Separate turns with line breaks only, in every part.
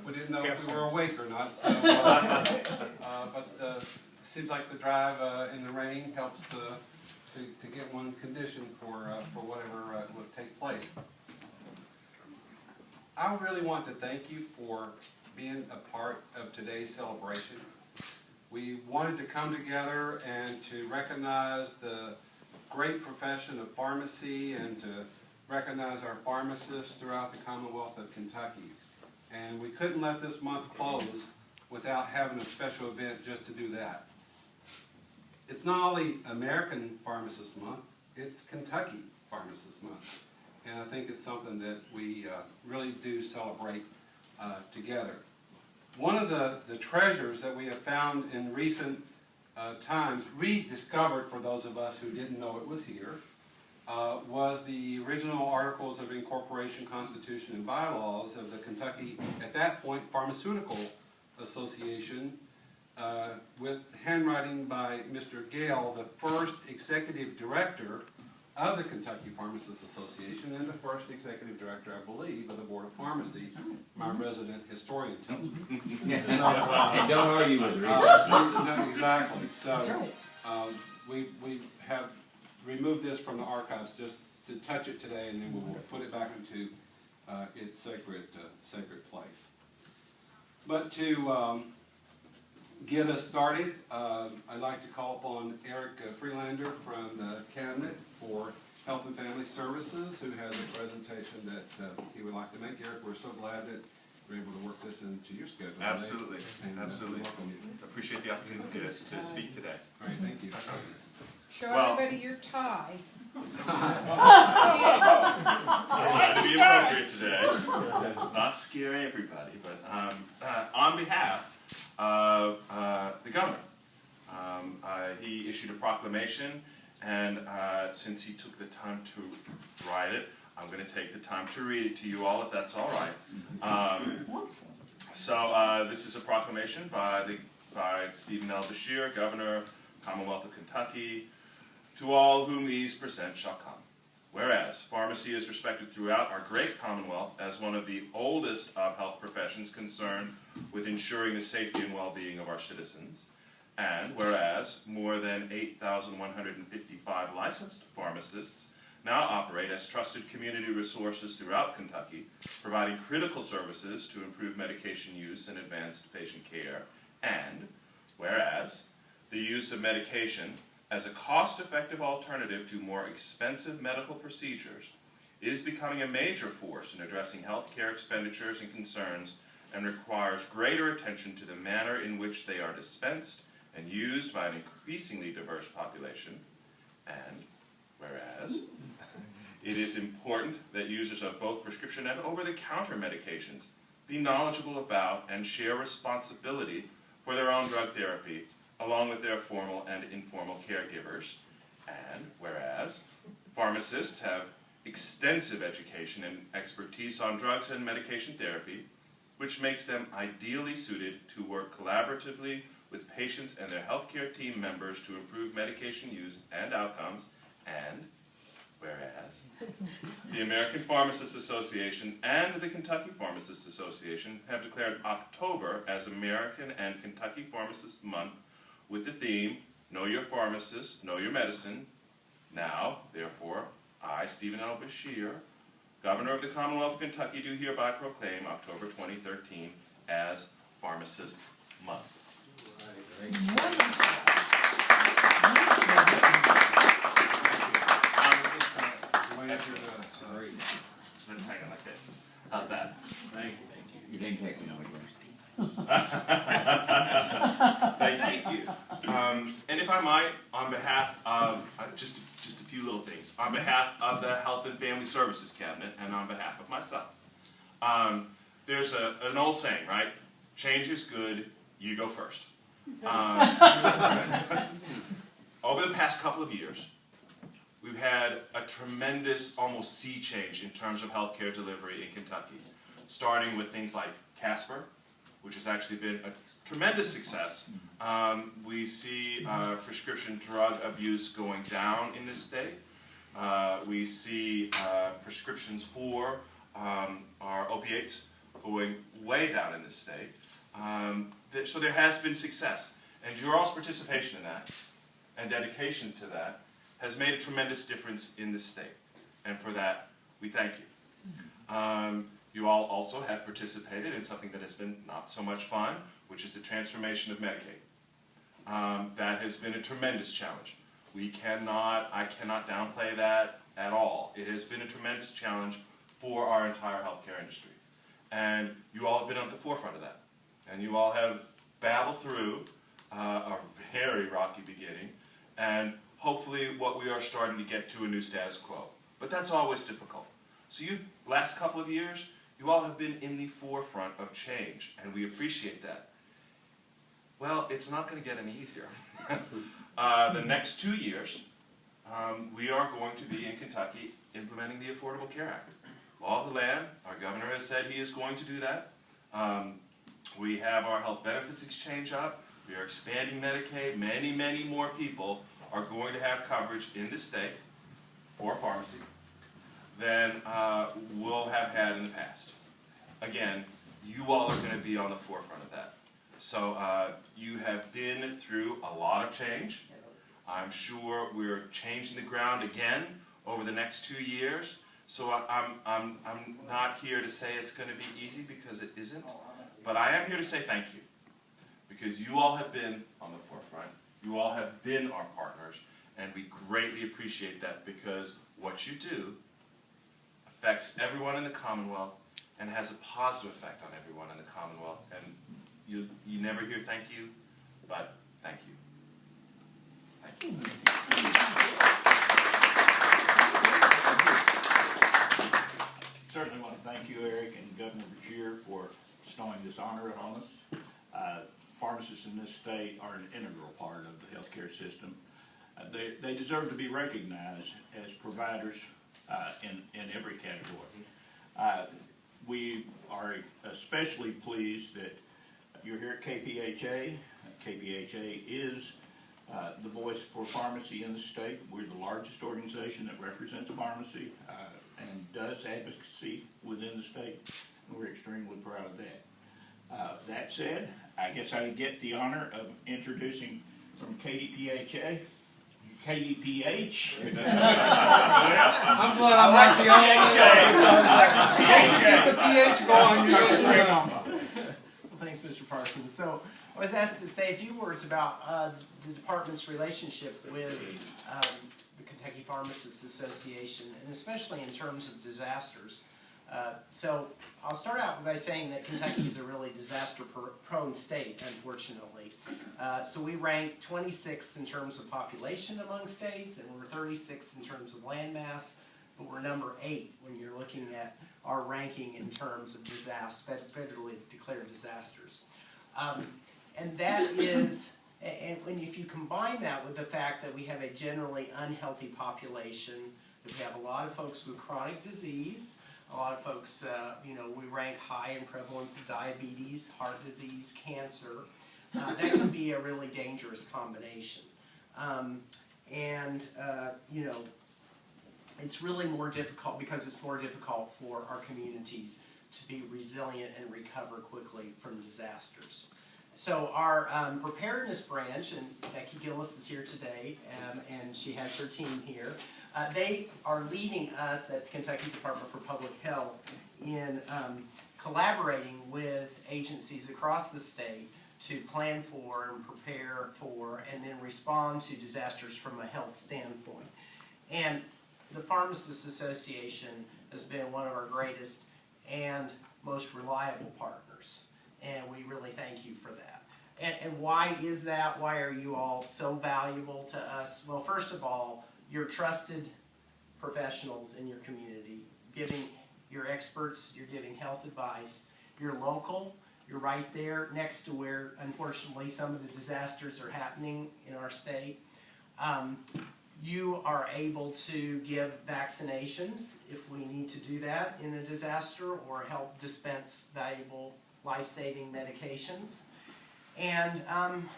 we didn't know if we were awake or not. So, but seems like the drive in the rain helps to get one conditioned for whatever will take place. I really want to thank you for being a part of today's celebration. We wanted to come together and to recognize the great profession of pharmacy and to recognize our pharmacists throughout the Commonwealth of Kentucky. And we couldn't let this month close without having a special event just to do that. It's not only American Pharmacist Month, it's Kentucky Pharmacist Month. And I think it's something that we really do celebrate together. One of the treasures that we have found in recent times, rediscovered for those of us who didn't know it was here, was the original Articles of Incorporation, Constitution, and Bylaws of the Kentucky, at that point, Pharmaceutical Association, with handwriting by Mr. Gale, the first executive director of the Kentucky Pharmacists Association and the first executive director, I believe, of the Board of Pharmacy. My resident historian tells me.
And don't argue with me.
No, exactly. So we have removed this from the archives just to touch it today, and then we will put it back into its sacred place. But to get us started, I'd like to call upon Eric Freelander from the Cabinet for Health and Family Services, who has a presentation that he would like to make. Eric, we're so glad that we're able to work this into your schedule.
Absolutely,
and,
absolutely.
Welcome you.
Appreciate the opportunity to speak today.
All right, thank you.
Show everybody your tie.
Trying to be appropriate today, not scare everybody, but on behalf of the governor, he issued a proclamation, and since he took the time to write it, I'm going to take the time to read it to you all, if that's all right. So this is a proclamation by Stephen L. Beshear, Governor, Commonwealth of Kentucky, to all whom these present shall come. Whereas pharmacy is respected throughout our great Commonwealth as one of the oldest of health professions concerned with ensuring the safety and well-being of our citizens, and whereas more than 8,155 licensed pharmacists now operate as trusted community resources throughout Kentucky, providing critical services to improve medication use and advanced patient care, and whereas the use of medication as a cost-effective alternative to more expensive medical procedures is becoming a major force in addressing healthcare expenditures and concerns, and requires greater attention to the manner in which they are dispensed and used by an increasingly diverse population. And whereas it is important that users of both prescription and over-the-counter medications be knowledgeable about and share responsibility for their own drug therapy, along with their formal and informal caregivers. And whereas pharmacists have extensive education and expertise on drugs and medication therapy, which makes them ideally suited to work collaboratively with patients and their healthcare team members to improve medication use and outcomes. And whereas the American Pharmacists Association and the Kentucky Pharmacists Association have declared October as American and Kentucky Pharmacists Month, with the theme, Know Your Pharmacist, Know Your Medicine. Now, therefore, I, Stephen L. Beshear, Governor of the Commonwealth of Kentucky, do hereby proclaim October 2013 as Pharmacist Month.
Great.
It's been a second like this. How's that?
Thank you. You didn't take me nowhere.
Thank you. And if I might, on behalf of just a few little things, on behalf of the Health and Family Services Cabinet, and on behalf of myself, there's an old saying, right? Change is good. You go first. Over the past couple of years, we've had a tremendous, almost sea change in terms of healthcare delivery in Kentucky, starting with things like Casper, which has actually been a tremendous success. We see prescription drug abuse going down in this state. We see prescriptions for our opiates going way down in this state. So there has been success. And your all's participation in that and dedication to that has made a tremendous difference in this state. And for that, we thank you. You all also have participated in something that has been not so much fun, which is the transformation of Medicaid. That has been a tremendous challenge. I cannot downplay that at all. It has been a tremendous challenge for our entire healthcare industry. And you all have been at the forefront of that. And you all have battled through a very rocky beginning, and hopefully what we are starting to get to a new status quo. But that's always difficult. So last couple of years, you all have been in the forefront of change, and we appreciate that. Well, it's not going to get any easier. The next 2 years, we are going to be in Kentucky implementing the Affordable Care Act. Law of the land, our governor has said he is going to do that. We have our health benefits exchange up. We are expanding Medicaid. Many, many more people are going to have coverage in this state for pharmacy than we'll have had in the past. Again, you all are going to be on the forefront of that. So you have been through a lot of change. I'm sure we're changing the ground again over the next 2 years. So I'm not here to say it's going to be easy, because it isn't. But I am here to say thank you, because you all have been on the forefront. You all have been our partners, and we greatly appreciate that, because what you do affects everyone in the Commonwealth and has a positive effect on everyone in the Commonwealth. And you never hear thank you, but thank you. Thank you.
Certainly want to thank you, Eric, and Governor Beshear for bestowing this honor on us. Pharmacists in this state are an integral part of the healthcare system. They deserve to be recognized as providers in every category. We are especially pleased that you're here at KPhA. KPhA is the voice for pharmacy in the state. We're the largest organization that represents pharmacy and does advocacy within the state, and we're extremely proud of that. That said, I guess I get the honor of introducing from KPhA. KPH.
I'm glad I'm like the only one. Get the PH going.
Well, thanks, Mr. Parsons. So I was asked to say a few words about the department's relationship with the Kentucky Pharmacists Association, and especially in terms of disasters. So I'll start out by saying that Kentucky is a really disaster-prone state, unfortunately. So we rank 26th in terms of population among states, and we're 36th in terms of land mass, but we're number 8 when you're looking at our ranking in terms of federally declared disasters. And that is, and if you combine that with the fact that we have a generally unhealthy population, that we have a lot of folks with chronic disease, a lot of folks, we rank high in prevalence of diabetes, heart disease, cancer. That can be a really dangerous combination. It's really more difficult because it's more difficult for our communities to be resilient and recover quickly from disasters. So our preparedness branch, and Becky Gillis is here today, and she has her team here. They are leading us at the Kentucky Department for Public Health in collaborating with agencies across the state to plan for and prepare for and then respond to disasters from a health standpoint. And the Pharmacists Association has been one of our greatest and most reliable partners, and we really thank you for that. And why is that? Why are you all so valuable to us? Well, first of all, you're trusted professionals in your community, you're experts, you're giving health advice, you're local, you're right there next to where, unfortunately, some of the disasters are happening in our state. You are able to give vaccinations if we need to do that in a disaster, or help dispense valuable life-saving medications. And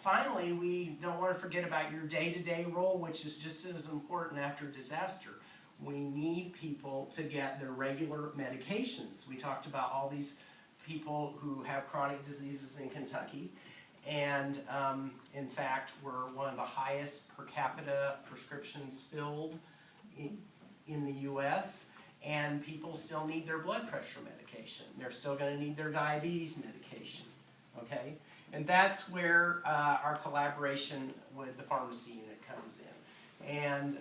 finally, we don't want to forget about your day-to-day role, which is just as important after a disaster. We need people to get their regular medications. We talked about all these people who have chronic diseases in Kentucky. And in fact, we're one of the highest per capita prescriptions filled in the U.S. And people still need their blood pressure medication. They're still going to need their diabetes medication. Okay? And that's where our collaboration with the pharmacy unit comes in. And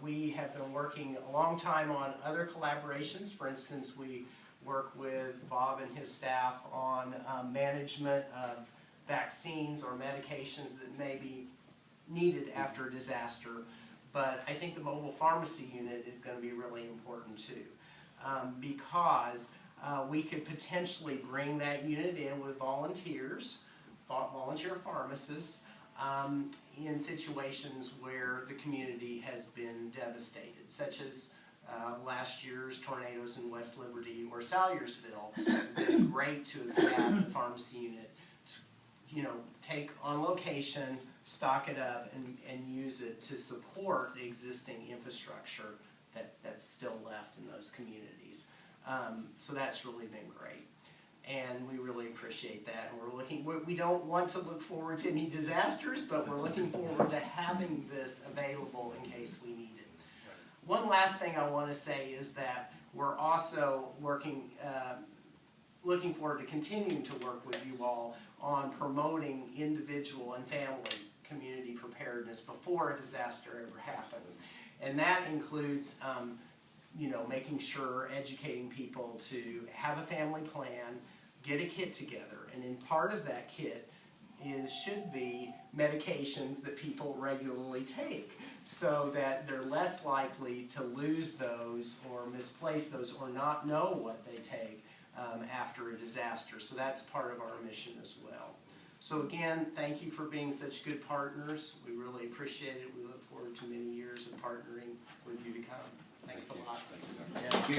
we have been working a long time on other collaborations. For instance, we work with Bob and his staff on management of vaccines or medications that may be needed after a disaster. But I think the mobile pharmacy unit is going to be really important too, because we could potentially bring that unit in with volunteers, volunteer pharmacists, in situations where the community has been devastated, such as last year's tornadoes in West Liberty or Salyersville. It's been great to have had the pharmacy unit, take on location, stock it up, and use it to support the existing infrastructure that's still left in those communities. So that's really been great. And we really appreciate that. And we don't want to look forward to any disasters, but we're looking forward to having this available in case we need it. One last thing I want to say is that we're also looking forward to continuing to work with you all on promoting individual and family community preparedness before a disaster ever happens. And that includes making sure, educating people to have a family plan, get a kit together, and in part of that kit should be medications that people regularly take, so that they're less likely to lose those or misplace those or not know what they take after a disaster. So that's part of our mission as well. So again, thank you for being such good partners. We really appreciate it. We look forward to many years of partnering with you to come. Thanks a lot.
Thank you.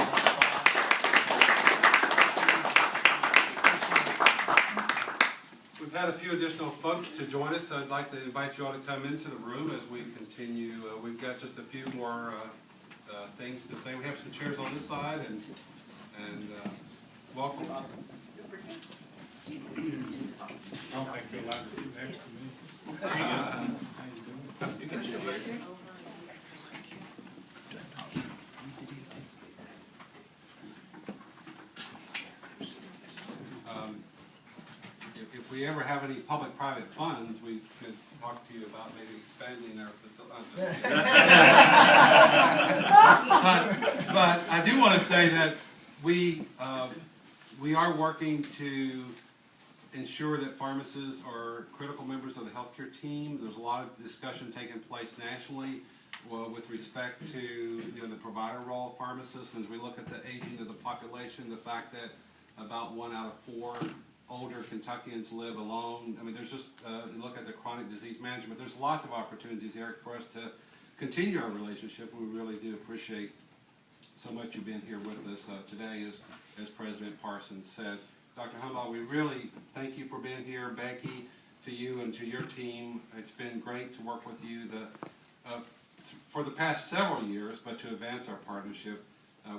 We've had a few additional folks to join us. I'd like to invite you all to come into the room as we continue. We've got just a few more things to say. We have some chairs on this side, and welcome. If we ever have any public-private funds, we could talk to you about maybe expanding our facility. But I do want to say that we are working to ensure that pharmacists are critical members of the healthcare team. There's a lot of discussion taking place nationally with respect to the provider role of pharmacists. As we look at the aging of the population, the fact that about 1 out of 4 older Kentuckians live alone. I mean, there's just, look at the chronic disease management. There's lots of opportunities, Eric, for us to continue our relationship. We really do appreciate so much you being here with us today, as President Parsons said. Dr. Humbaugh, we really thank you for being here. Becky, to you and to your team, it's been great to work with you for the past several years, but to advance our partnership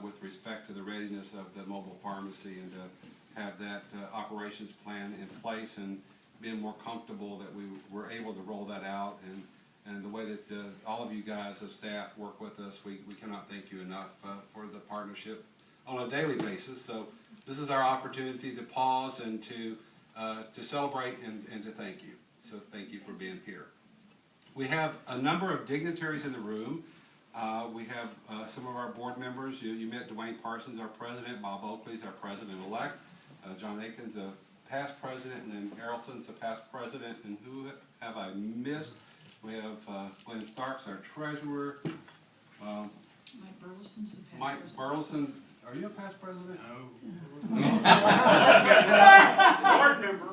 with respect to the readiness of the mobile pharmacy and to have that operations plan in place and being more comfortable that we were able to roll that out, and the way that all of you guys as staff work with us, we cannot thank you enough for the partnership on a daily basis. So this is our opportunity to pause and to celebrate and to thank you. So thank you for being here. We have a number of dignitaries in the room. We have some of our board members. You met Dwayne Parsons, our president. Bob Oakley's our president-elect. John Aikens, a past president, and then Harrelson's a past president. And who have I missed? We have Glenn Starks, our treasurer.
Mike Burleson's the past
Mike
president.
Burleson. Are you a past president?
No.
Board member.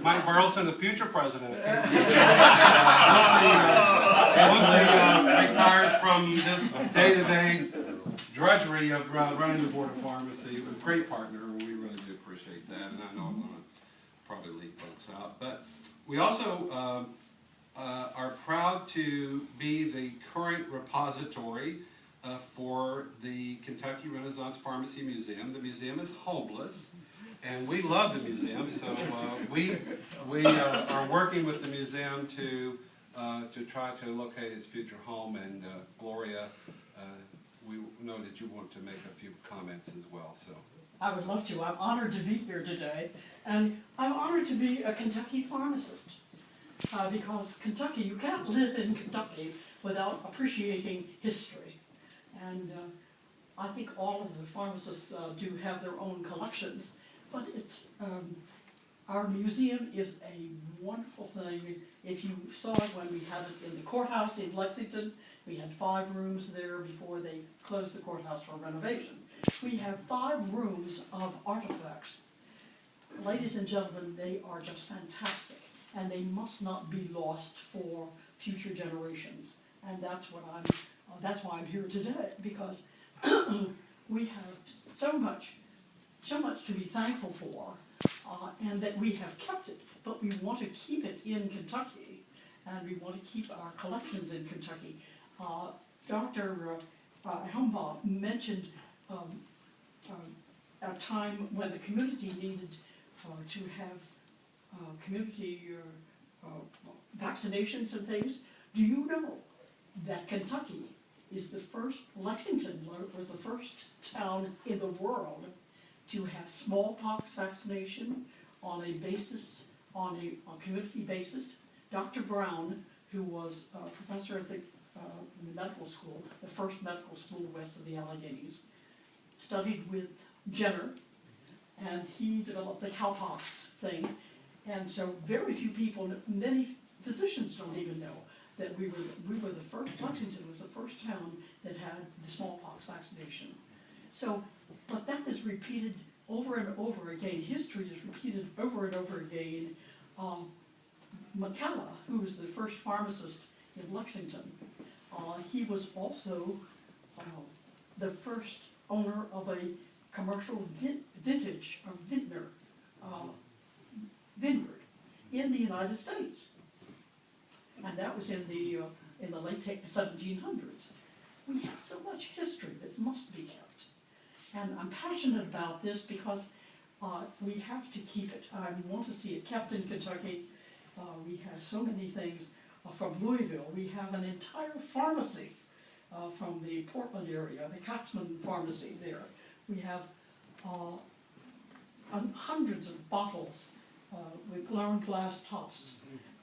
Mike Burleson, the future president. Once he retires from this day-to-day drudgery of running the Board of Pharmacy, a great partner. We really do appreciate that, and I know I'm going to probably leave folks out. But we also are proud to be the current repository for the Kentucky Renaissance Pharmacy Museum. The museum is homeless, And we love the museum, so we are working with the museum to try to locate its future home. And Gloria, we know that you want to make a few comments as well. So
I would love to. I'm honored to be here today, and I'm honored to be a Kentucky pharmacist. Because Kentucky, you can't live in Kentucky without appreciating history. And I think all of the pharmacists do have their own collections, but it's, our museum is a wonderful thing. If you saw it when we had it in the courthouse in Lexington, we had 5 rooms there before they closed the courthouse for renovation. We have 5 rooms of artifacts. Ladies and gentlemen, they are just fantastic, and they must not be lost for future generations. And that's what that's why I'm here today, because we have so much to be thankful for, and that we have kept it, but we want to keep it in Kentucky, and we want to keep our collections in Kentucky. Dr. Helmbaugh mentioned a time when the community needed to have community vaccinations and things. Do you know that Kentucky is the first, Lexington was the first town in the world to have smallpox vaccination on a basis, on a community basis? Dr. Brown, who was a professor at the medical school, the first medical school west of the Alleghenies, studied with Jenner, and he developed the cowpox thing. And so very few people, many physicians don't even know that we were the first, Lexington was the first town that had the smallpox vaccination. So, but that is repeated over and over again. History is repeated over and over again. McKellar, who was the first pharmacist in Lexington, he was also the first owner of a commercial vintage or vintner vineyard in the United States, and that was in the late 1700s. We have so much history that must be kept, and I'm passionate about this because we have to keep it. I want to see it kept in Kentucky. We have so many things from Louisville. We have an entire pharmacy from the Portland area, the Katzman Pharmacy there. We have hundreds of bottles with ground glass tops,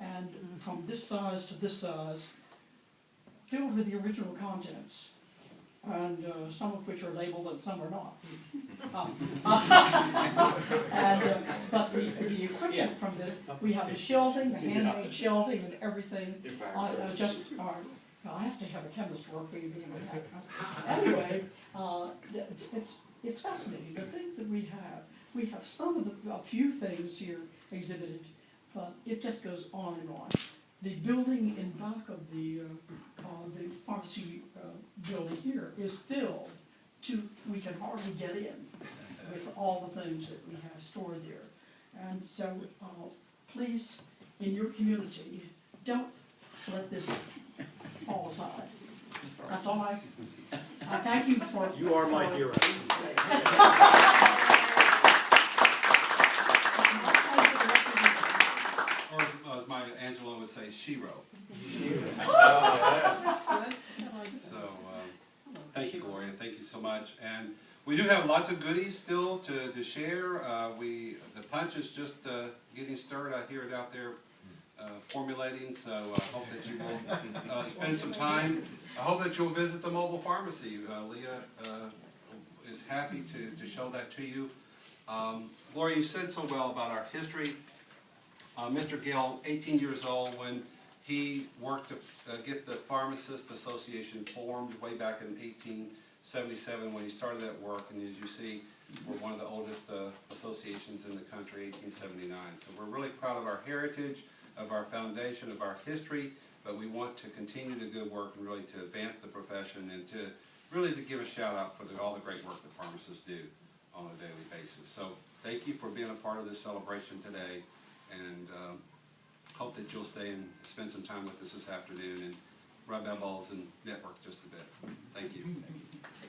and from this size to this size, filled with the original contents, and some of which are labeled and some are not. But the equipment from this, we have the shelving, the handmade shelving and everything. I have to have a chemist work with me on that. Anyway, it's fascinating, the things that we have. We have a few things here exhibited, but it just goes on and on. The building in back of the pharmacy building here is filled to, we can hardly get in with all the things that we have stored there. And so please, in your community, don't let this fall aside. That's all I thank you for.
You are my hero.
or as my Angela would say, Shiro. So thank you, Gloria. Thank you so much. And we do have lots of goodies still to share. The punch is just getting stirred. I hear it out there formulating. So I hope that you will spend some time. I hope that you'll visit the mobile pharmacy. Leah is happy to show that to you. Gloria, you said so well about our history. Mr. Gill, 18 years old when he worked to get the Pharmacists Association formed way back in 1877 when he started that work, and as you see, we're one of the oldest associations in the country, 1879. So we're really proud of our heritage, of our foundation, of our history, but we want to continue the good work and really to advance the profession and to really to give a shout out for all the great work that pharmacists do on a daily basis. So thank you for being a part of this celebration today, and hope that you'll stay and spend some time with us this afternoon and rub elbows and network just a bit. Thank you.